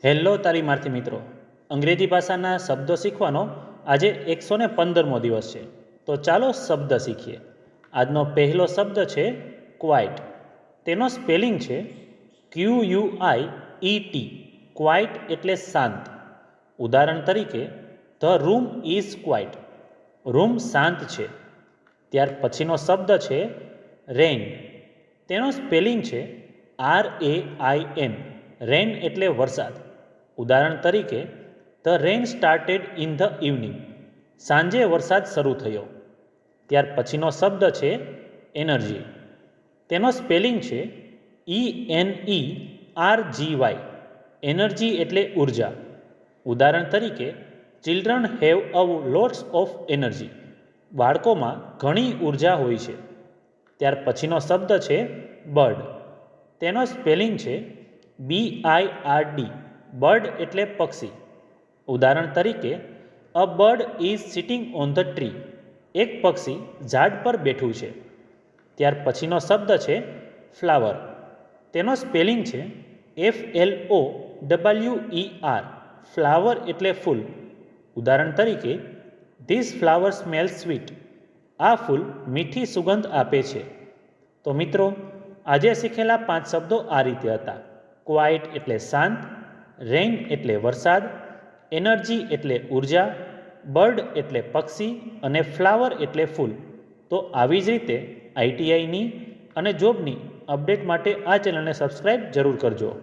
Hello તાલીમાર્થી મિત્રો, અંગ્રેજી ભાષાના શબ્દો શીખવાનો આજે 115મો દિવસ છે. તો ચાલો શબ્દ શીખીએ. આજનો પહેલો શબ્દ છે ક્વાઇટ. તેનો સ્પેલિંગ છે QUIET. ક્વાઇટ એટલે શાંત. ઉદાહરણ તરીકે, the room is quite. Room શાંત છે. ત્યાર પછીનો શબ્દ છે રેઇન. તેનો સ્પેલિંગ છે RAIN. રેન એટલે વરસાદ. ઉદાહરણ તરીકે, the rain started in the evening. સાંજે વરસાદ શરૂ થયો. ત્યાર પછીનો શબ્દ છે એનર્જી. તેનો સ્પેલિંગ છે ENERGY. એનર્જી એટલે ઉર્જા. ઉદાહરણ તરીકે, children have a lots of energy. બાળકોમાં ઘણી ઉર્જા હોય છે. ત્યાર પછીનો શબ્દ છે બર્ડ. તેનો સ્પેલિંગ છે BIRD. બર્ડ એટલે પક્ષી. ઉદાહરણ તરીકે, અ bird is sitting on the tree. એક પક્ષી ઝાડ પર બેઠું છે. ત્યાર પછીનો શબ્દ છે ફ્લાવર. તેનો સ્પેલિંગ છે FLOWER. ફ્લાવર એટલે ફૂલ. ઉદાહરણ તરીકે, ધીસ ફ્લાવર સ્મેલ્સ સ્વીટ. આ ફૂલ મીઠી સુગંધ આપે છે. તો મિત્રો, આજે શીખેલા 5 શબ્દો આ રીતે હતા. ક્વાઇટ એટલે શાંત, રેઇન એટલે વરસાદ, એનર્જી એટલે ઉર્જા, બર્ડ એટલે પક્ષી અને ફ્લાવર એટલે ફૂલ. તો આવી જ રીતે ITIની અને જોબની અપડેટ માટે આ ચેનલને સબસ્ક્રાઈબ જરૂર કરજો.